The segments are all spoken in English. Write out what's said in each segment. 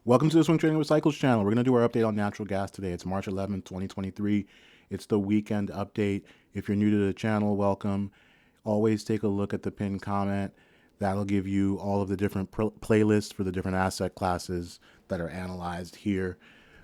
Welcome to the Swing Trading with Cycles channel. We're going to do our update on natural gas today. It's March 11th, 2023. It's the weekend update. If you're new to the channel, welcome. Always take a look at the pinned comment. That'll give you all of the different playlists for the different asset classes that are analyzed here.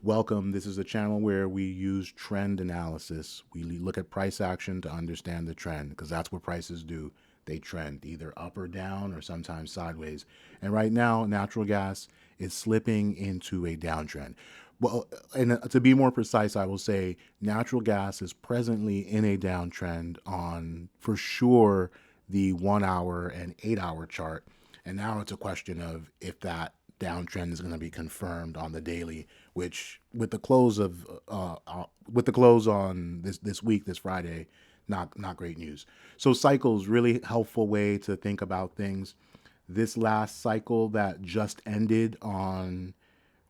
Welcome. This is a channel where we use trend analysis. We look at price action to understand the trend because that's what prices do. They trend either up or down or sometimes sideways. And right now, natural gas is slipping into a downtrend. Well, and to be more precise, I will say natural gas is presently in a downtrend on, for sure, the 1 hour and 8 hour chart. And now it's a question of if that downtrend is going to be confirmed on the daily, which with the close on this week, this Friday, not great news. So cycles, really helpful way to think about things. This last cycle that just ended on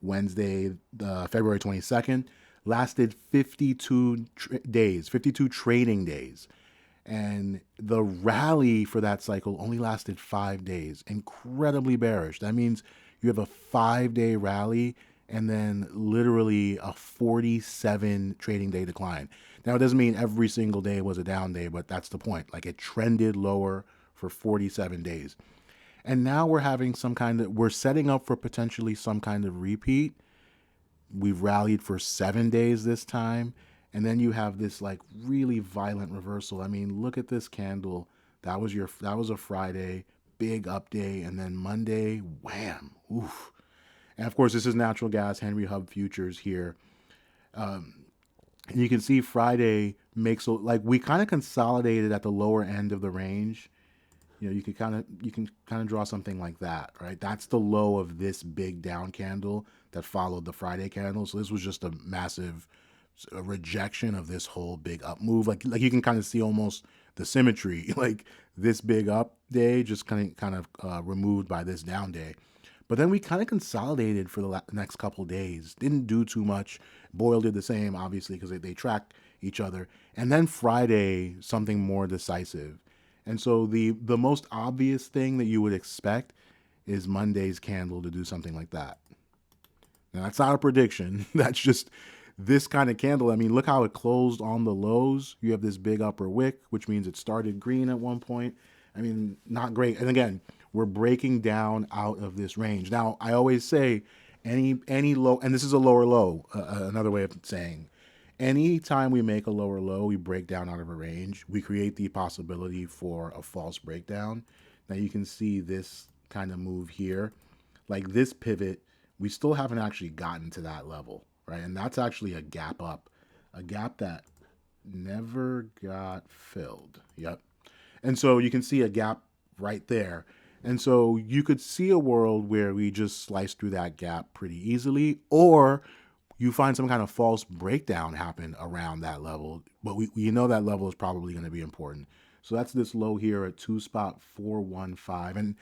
Wednesday, February 22nd, lasted 52 days, 52 trading days. And the rally for that cycle only lasted 5 days. Incredibly bearish. That means you have a 5-day rally and then literally a 47 trading day decline. Now, it doesn't mean every single day was a down day, but that's the point. Like, it trended lower for 47 days. And now we're setting up for potentially some kind of repeat. We've rallied for 7 days this time. And then you have this like really violent reversal. I mean, look at this candle. That was a Friday, big up day. And then Monday, wham, oof. And of course, this is natural gas, Henry Hub futures here. And you can see Friday makes, like, we kind of consolidated at the lower end of the range. You know, you can kind of draw something like that, right? That's the low of this big down candle that followed the Friday candle. So this was just a massive rejection of this whole big up move. Like you can kind of see almost the symmetry, like this big up day just kind of removed by this down day. But then we kind of consolidated for the next couple days. Didn't do too much. BOIL did the same, obviously, because they track each other. And then Friday, something more decisive. And so the most obvious thing that you would expect is Monday's candle to do something like that. Now, that's not a prediction. That's just this kind of candle. I mean, look how it closed on the lows. You have this big upper wick, which means it started green at one point. I mean, not great. And again, we're breaking down out of this range. Now, I always say any low, and this is a lower low, another way of saying, anytime we make a lower low, we break down out of a range, we create the possibility for a false breakdown. Now you can see this kind of move here, like this pivot, we still haven't actually gotten to that level, right? And that's actually a gap up, a gap that never got filled. Yep. And so you can see a gap right there. And so you could see a world where we just slice through that gap pretty easily, or you find some kind of false breakdown happen around that level, but we know that level is probably going to be important. So that's this low here at 2.415, and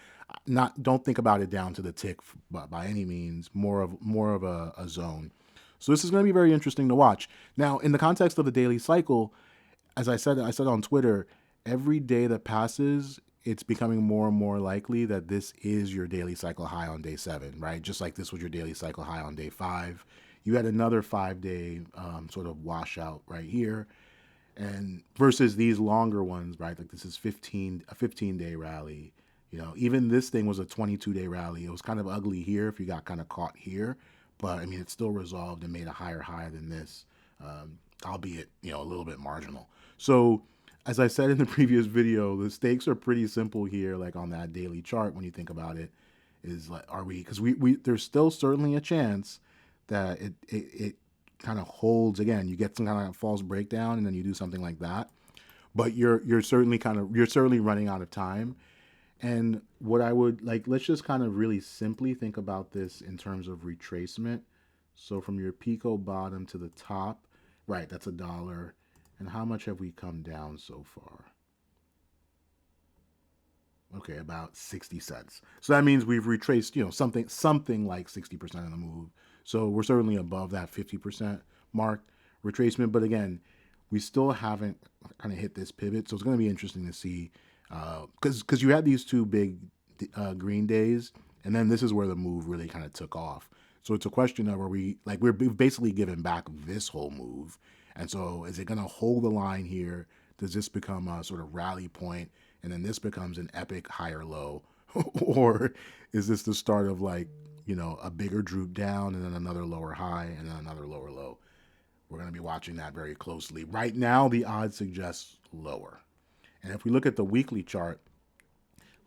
don't think about it down to the tick by any means. More of a zone. So this is going to be very interesting to watch. Now, in the context of the daily cycle, as I said on Twitter, every day that passes, it's becoming more and more likely that this is your daily cycle high on day 7, right? Just like this was your daily cycle high on day 5. You had another 5-day sort of washout right here, and versus these longer ones, right? Like this is a 15-day rally. You know, even this thing was a 22-day rally. It was kind of ugly here if you got kind of caught here, but I mean, it still resolved and made a higher high than this, albeit, you know, a little bit marginal. So as I said in the previous video, the stakes are pretty simple here, like on that daily chart when you think about it, is like, are we, because we there's still certainly a chance that it kind of holds. Again, you get some kind of false breakdown and then you do something like that, but you're certainly running out of time. And what I would like, let's just kind of really simply think about this in terms of retracement. So from your Pico bottom to the top, right, that's $1. And how much have we come down so far? Okay, about 60 cents. So that means we've retraced, you know, something like 60% of the move. So we're certainly above that 50% mark retracement. But again, we still haven't kind of hit this pivot. So it's going to be interesting to see, because you had these two big green days, and then this is where the move really kind of took off. So it's a question of, are we, like, we've basically given back this whole move. And so is it going to hold the line here? Does this become a sort of rally point, and then this becomes an epic higher low? Or is this the start of, like, a bigger droop down and then another lower high and then another lower low? We're going to be watching that very closely. Right now, the odds suggest lower. And if we look at the weekly chart,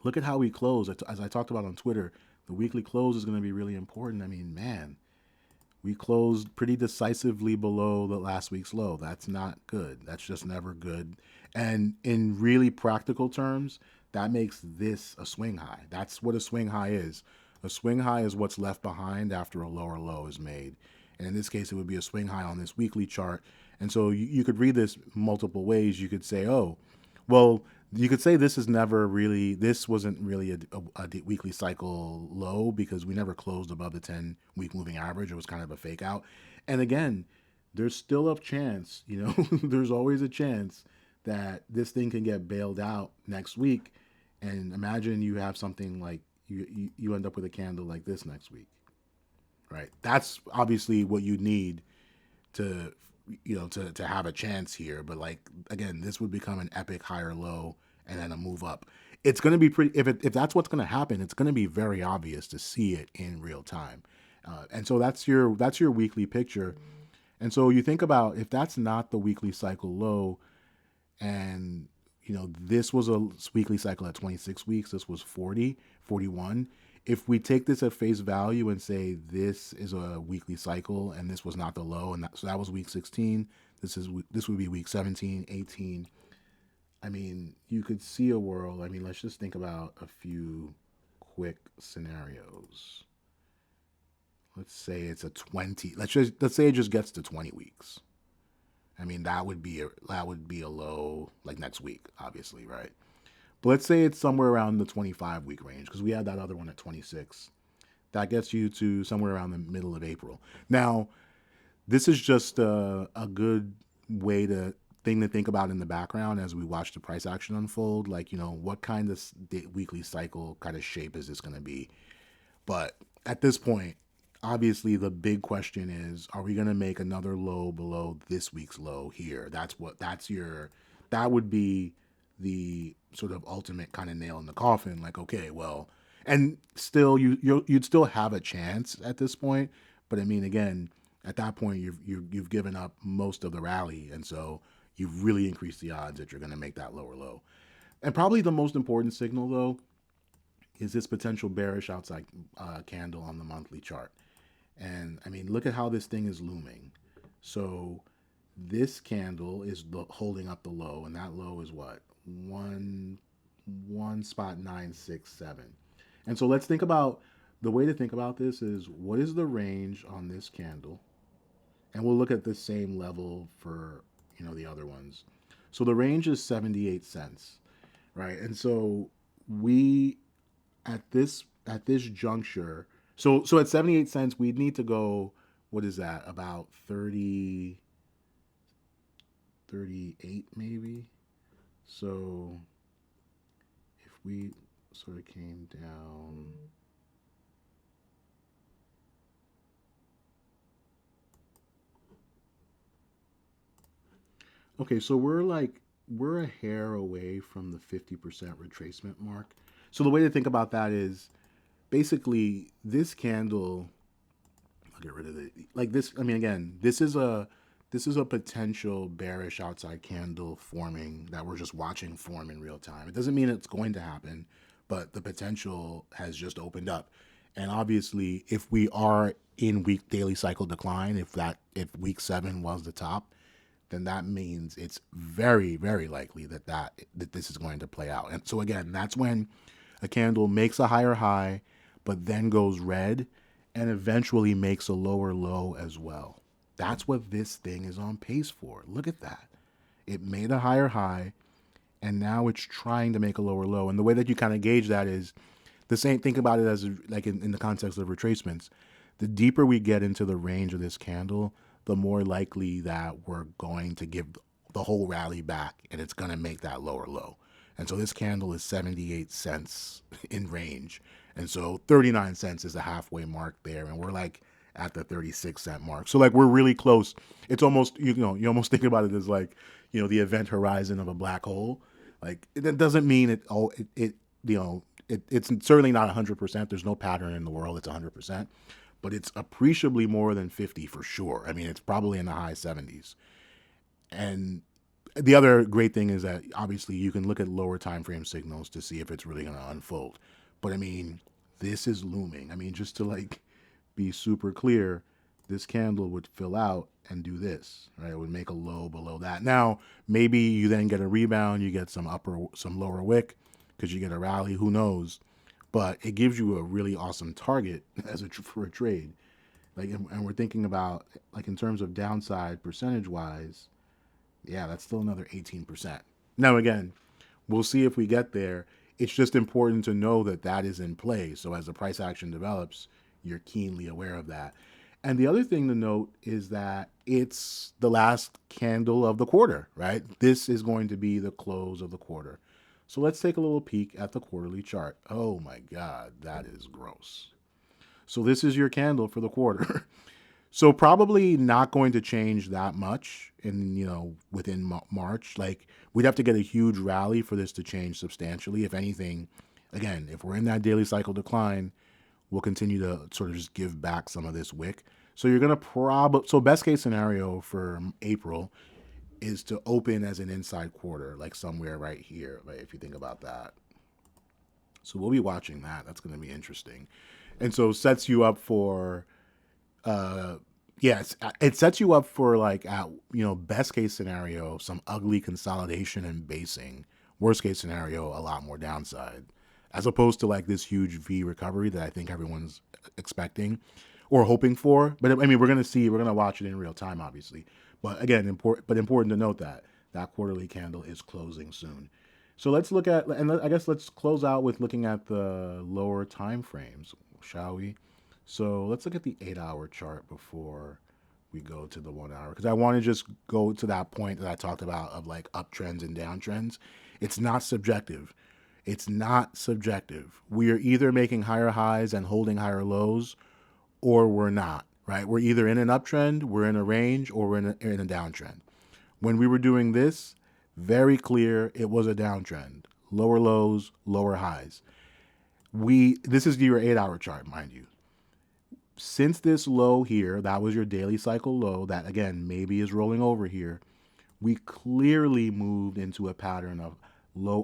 look at how we close. As I talked about on Twitter, the weekly close is going to be really important. I mean, man, we closed pretty decisively below the last week's low. That's not good. That's just never good. And in really practical terms, that makes this a swing high. That's what a swing high is. A swing high is what's left behind after a lower low is made. And in this case, it would be a swing high on this weekly chart. And so you could read this multiple ways. You could say, oh, well, you could say this wasn't really a weekly cycle low because we never closed above the 10-week moving average. It was kind of a fake out. And again, there's still a chance, there's always a chance that this thing can get bailed out next week. And imagine you have something like you end up with a candle like this next week, right? That's obviously what you need to to have a chance here. But, like, again, this would become an epic higher low and then a move up. It's going to be pretty, if that's what's going to happen, it's going to be very obvious to see it in real time. And so that's your weekly picture. And so you think about, if that's not the weekly cycle low, and this was a weekly cycle at 26 weeks, this was 40, 41. If we take this at face value and say this is a weekly cycle and this was not the low, and so that was week 16, this would be week 17, 18. I mean, you could see a world. I mean, let's just think about a few quick scenarios. Let's say it's a 20. Let's say it just gets to 20 weeks. I mean, that would be a low, like, next week, obviously, right? But let's say it's somewhere around the 25-week range, because we had that other one at 26. That gets you to somewhere around the middle of April. Now, this is just a good thing to think about in the background as we watch the price action unfold. Like, what kind of weekly cycle kind of shape is this going to be? But at this point, obviously the big question is, are we going to make another low below this week's low here? That would be the sort of ultimate kind of nail in the coffin. Like, okay, well, and still you'd still have a chance at this point. But I mean, again, at that point, you've given up most of the rally, and so you've really increased the odds that you're going to make that lower low. And probably the most important signal, though, is this potential bearish outside candle on the monthly chart. And I mean, look at how this thing is looming. So this candle is holding up the low, and that low is what? 1.967. And so let's think about, the way to think about this is, what is the range on this candle? And we'll look at the same level for the other ones. So the range is 78 cents, right? And so we at this juncture, so at 78 cents, we'd need to go, what is that, about 38 maybe? So if we sort of came down, okay, so we're a hair away from the 50% retracement mark. So the way to think about that is, basically, this candle, I'll get rid of it. Like this, I mean, again, this is a potential bearish outside candle forming that we're just watching form in real time. It doesn't mean it's going to happen, but the potential has just opened up. And obviously, if we are in week daily cycle decline, if week 7 was the top, then that means it's very, very likely that this is going to play out. And so again, that's when a candle makes a higher high, but then goes red and eventually makes a lower low as well. That's what this thing is on pace for. Look at that. It made a higher high, and now it's trying to make a lower low. And the way that you kind of gauge that is the same. Think about it as like in the context of retracements. The deeper we get into the range of this candle, the more likely that we're going to give the whole rally back, and it's going to make that lower low. And so this candle is 78 cents in range. And so 39 cents is the halfway mark there. And we're like at the 36 cent mark. So like we're really close. It's almost, you almost think about it as like, the event horizon of a black hole. Like it doesn't mean it's certainly not 100%. There's no pattern in the world. It's 100%, but it's appreciably more than 50 for sure. I mean, it's probably in the high 70s. And the other great thing is that obviously you can look at lower time frame signals to see if it's really going to unfold. But I mean, this is looming. I mean, just to like be super clear, this candle would fill out and do this, right? It would make a low below that. Now, maybe you then get a rebound, you get some lower wick because you get a rally, who knows? But it gives you a really awesome target for a trade. Like, and we're thinking about like in terms of downside percentage wise, yeah, that's still another 18%. Now, again, we'll see if we get there. It's just important to know that that is in play. So as the price action develops, you're keenly aware of that. And the other thing to note is that it's the last candle of the quarter, right? This is going to be the close of the quarter. So let's take a little peek at the quarterly chart. Oh my God, that is gross. So this is your candle for the quarter. So probably not going to change that much within March. Like we'd have to get a huge rally for this to change substantially. If anything, again, if we're in that daily cycle decline, we'll continue to sort of just give back some of this wick. So you're going to so best case scenario for April is to open as an inside quarter, like somewhere right here, right? If you think about that. So we'll be watching that. That's going to be interesting. And so sets you up for, yes, it sets you up for like, best case scenario, some ugly consolidation and basing. Worst case scenario, a lot more downside, as opposed to like this huge V recovery that I think everyone's expecting or hoping for. But I mean, we're going to watch it in real time, obviously. But again, important to note that that quarterly candle is closing soon. So let's look at, and I guess let's close out with looking at the lower time frames, shall we? So let's look at the 8-hour chart before we go to the 1 hour, because I want to just go to that point that I talked about of like uptrends and downtrends. It's not subjective. It's not subjective. We are either making higher highs and holding higher lows, or we're not, right? We're either in an uptrend, we're in a range, or we're in a downtrend. When we were doing this, very clear it was a downtrend. Lower lows, lower highs. This is your 8-hour chart, mind you. Since this low here, that was your daily cycle low, that again maybe is rolling over here, we clearly moved into a pattern of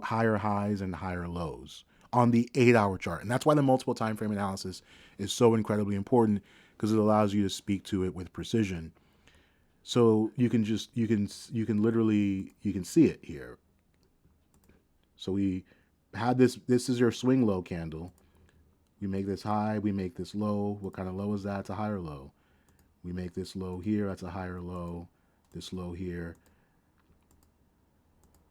higher highs and higher lows on the 8-hour chart. And that's why the multiple time frame analysis is so incredibly important, because it allows you to speak to it with precision. So you can literally see it here. So we had this is your swing low candle. We make this high, we make this low. What kind of low is that? It's a higher low. We make this low here, that's a higher low. This low here.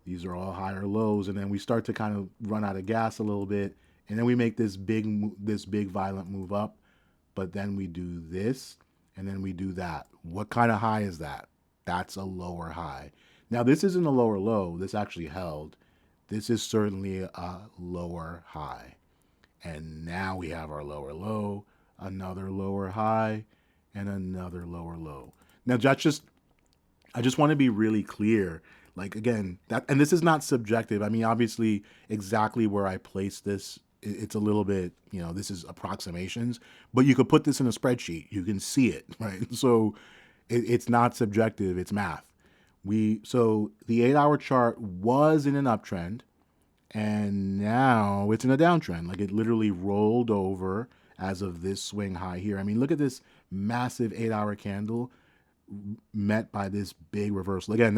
These are all higher lows, and then we start to kind of run out of gas a little bit, and then we make this big violent move up, but then we do this, and then we do that. What kind of high is that? That's a lower high. Now this isn't a lower low. This actually held. This is certainly a lower high. And now we have our lower low, another lower high, and another lower low. Now I just want to be really clear. Like again, and this is not subjective. I mean, obviously, exactly where I place this, it's a little bit, this is approximations, but you could put this in a spreadsheet. You can see it, right? So it's not subjective. It's math. So the 8-hour chart was in an uptrend, and now it's in a downtrend. Like it literally rolled over as of this swing high here. I mean, look at this massive 8-hour candle met by this big reversal. Again,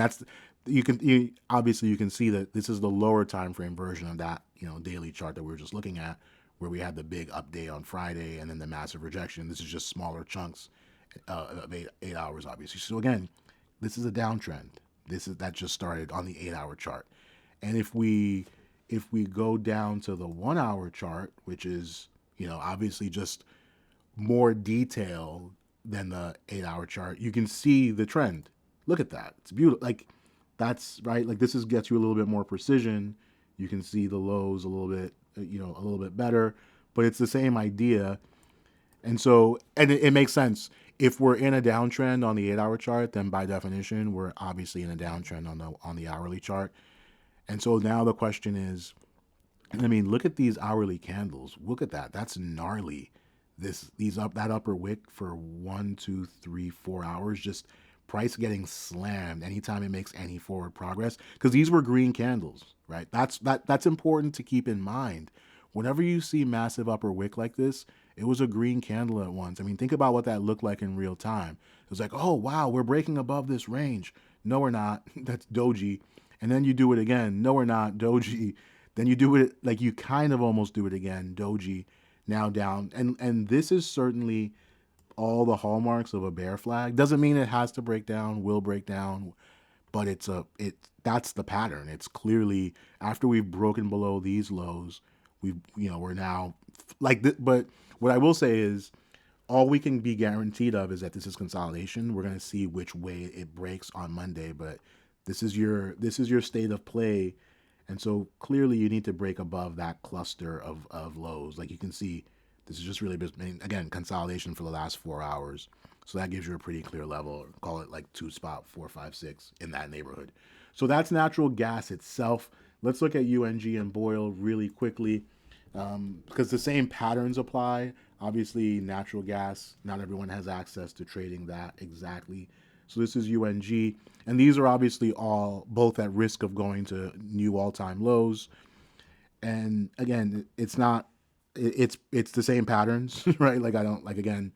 you can see that this is the lower time frame version of that daily chart that we were just looking at, where we had the big up day on Friday and then the massive rejection. This is just smaller chunks of 8 hours, obviously. So again, this is a downtrend. That just started on the 8-hour chart. And if we go down to the 1-hour chart, which is obviously just more detail than the 8-hour chart, you can see the trend. Look at that. It's beautiful. Like that's right. Like this gets you a little bit more precision. You can see the lows a little bit, a little bit better, but it's the same idea. And so, and it makes sense. If we're in a downtrend on the 8 hour chart, then by definition, we're obviously in a downtrend on the hourly chart. And so now the question is, I mean, look at these hourly candles. Look at that. That's gnarly. These up that upper wick for 1, 2, 3, 4 hours, just price getting slammed anytime it makes any forward progress. Because these were green candles, right? That's important to keep in mind. Whenever you see massive upper wick like this, it was a green candle at once. I mean, think about what that looked like in real time. It was like, oh wow, we're breaking above this range. No, we're not. That's doji. And then you do it again. No, we're not. Doji. Then you do it like you kind of almost do it again. Doji. Now down. And this is certainly all the hallmarks of a bear flag. Doesn't mean it has to break down, will break down, but that's the pattern. It's clearly after we've broken below these lows, we're now but what I will say is all we can be guaranteed of is that this is consolidation. We're going to see which way it breaks on Monday, but this is your state of play. And so clearly you need to break above that cluster of lows. Like you can see, this is just really been, again, consolidation for the last 4 hours. So that gives you a pretty clear level. Call it like 2.456 in that neighborhood. So that's natural gas itself. Let's look at UNG and BOIL really quickly because the same patterns apply. Obviously, natural gas, not everyone has access to trading that exactly. So this is UNG, and these are obviously all both at risk of going to new all-time lows. And again, it's not, it's the same patterns, right? Like I don't like again.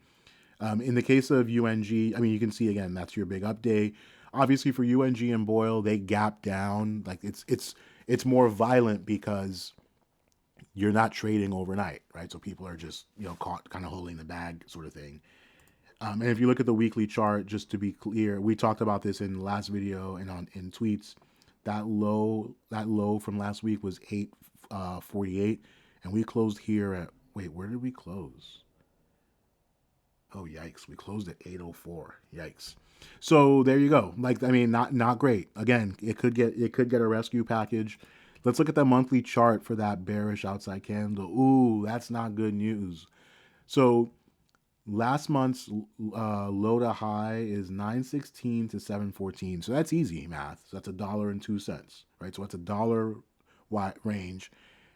In the case of UNG, I mean, you can see again that's your big update. Obviously, for UNG and BOIL, they gap down. Like it's more violent because you're not trading overnight, right? So people are just caught kind of holding the bag, sort of thing. And if you look at the weekly chart, just to be clear, we talked about this in the last video and in tweets. That low from last week was 848, and we closed here at where did we close? Oh yikes, we closed at 804. Yikes. So there you go. Like I mean, not great. Again, it could get a rescue package. Let's look at the monthly chart for that bearish outside candle. Ooh, that's not good news. So last month's low to high is 916 to 714. So that's easy math. So that's $1.02, right? So that's a dollar range.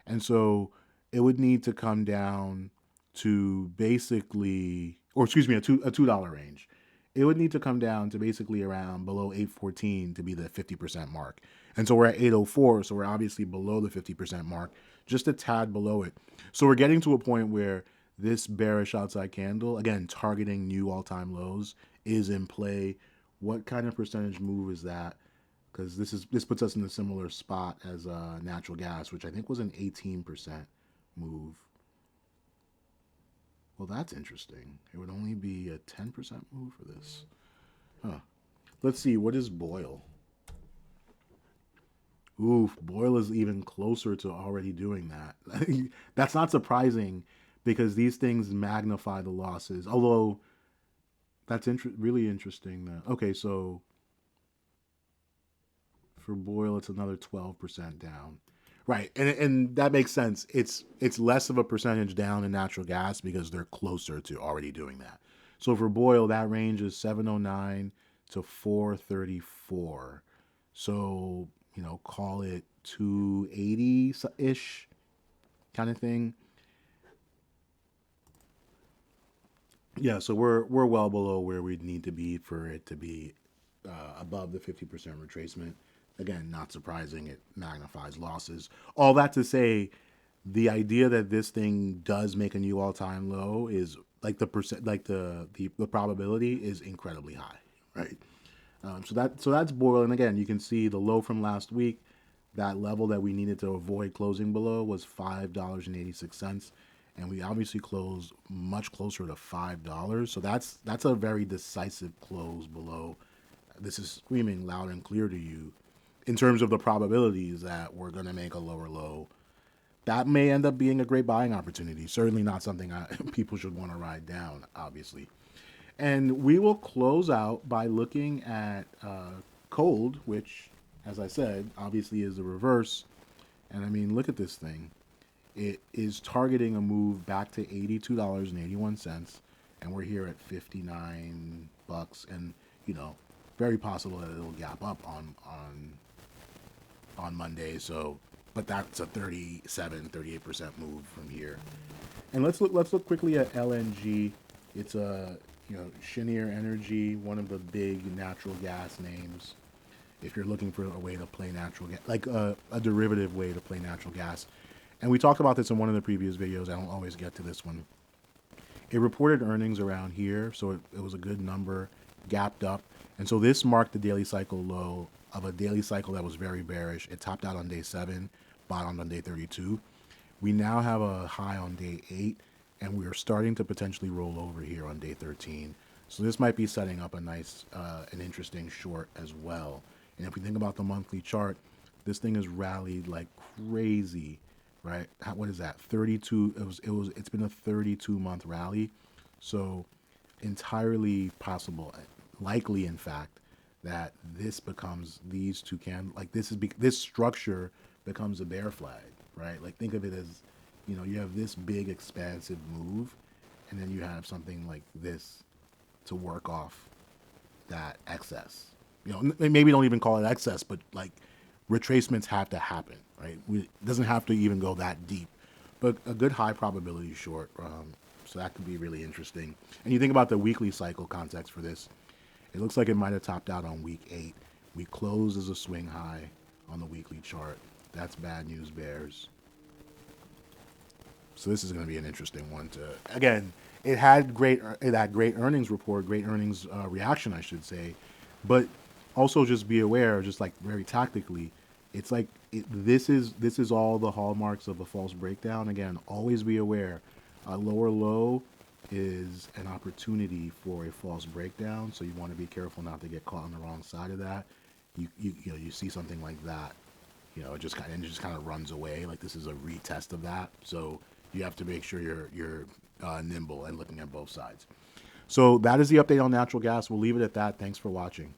And so it would need to come down to basically, or excuse me, a $2 range. It would need to come down to basically around below 814 to be the 50% mark. And so we're at 804, so we're obviously below the 50% mark, just a tad below it. So we're getting to a point where this bearish outside candle, again, targeting new all-time lows, is in play. What kind of percentage move is that? Because this puts us in a similar spot as natural gas, which I think was an 18% move. Well, that's interesting. It would only be a 10% move for this. Huh. Let's see. What is BOIL? Oof, BOIL is even closer to already doing that. That's not surprising because these things magnify the losses. Although that's really interesting. Okay, so for BOIL, it's another 12% down. Right, and that makes sense. It's less of a percentage down in natural gas because they're closer to already doing that. So for BOIL, that range is 709 to 434. So call it 280 ish kind of thing. Yeah, so we're well below where we'd need to be for it to be above the 50% retracement. Again, not surprising. It magnifies losses. All that to say, the idea that this thing does make a new all-time low is like the probability is incredibly high, right? So that's BOIL, and again, you can see the low from last week. That level that we needed to avoid closing below was $5.86, and we obviously closed much closer to $5. So that's a very decisive close below. This is screaming loud and clear to you in terms of the probabilities that we're going to make a lower low. That may end up being a great buying opportunity. Certainly not something people should want to ride down, obviously. And we will close out by looking at cold, which, as I said, obviously is the reverse. And I mean, look at this thing. It is targeting a move back to $82.81. and we're here at 59 bucks, and you know, very possible that it'll gap up on Monday. So, but that's a 38% move from here. And let's look quickly at LNG. It's a Cheniere Energy, one of the big natural gas names. If you're looking for a way to play natural gas, like a derivative way to play natural gas, and we talked about this in one of the previous videos. I don't always get to this one. It reported earnings around here, so it was a good number, gapped up, and so this marked the daily cycle low of a daily cycle that was very bearish. It topped out on day 7, bottomed on day 32. We now have a high on day 8, and we are starting to potentially roll over here on day 13. So this might be setting up a nice, an interesting short as well. And if we think about the monthly chart, this thing has rallied like crazy, right? What is that? 32. It's been a 32-month rally, so entirely possible, likely in fact, that this becomes these two this structure becomes a bear flag, right? Like think of it as, you have this big expansive move, and then you have something like this to work off that excess. Maybe don't even call it excess, but like retracements have to happen, right? It doesn't have to even go that deep, but a good high probability short. So that could be really interesting. And you think about the weekly cycle context for this, it looks like it might have topped out on week 8. We closed as a swing high on the weekly chart. That's bad news, bears. So this is going to be an interesting one to, again, it had great earnings report, great earnings reaction, I should say, but also just be aware, just like very tactically, it's like this is all the hallmarks of a false breakdown. Again, always be aware, a lower low is an opportunity for a false breakdown, so you want to be careful not to get caught on the wrong side of that. You see something like that, it just kind of runs away. Like this is a retest of that, so you have to make sure you're nimble and looking at both sides. So that is the update on natural gas. We'll leave it at that. Thanks for watching.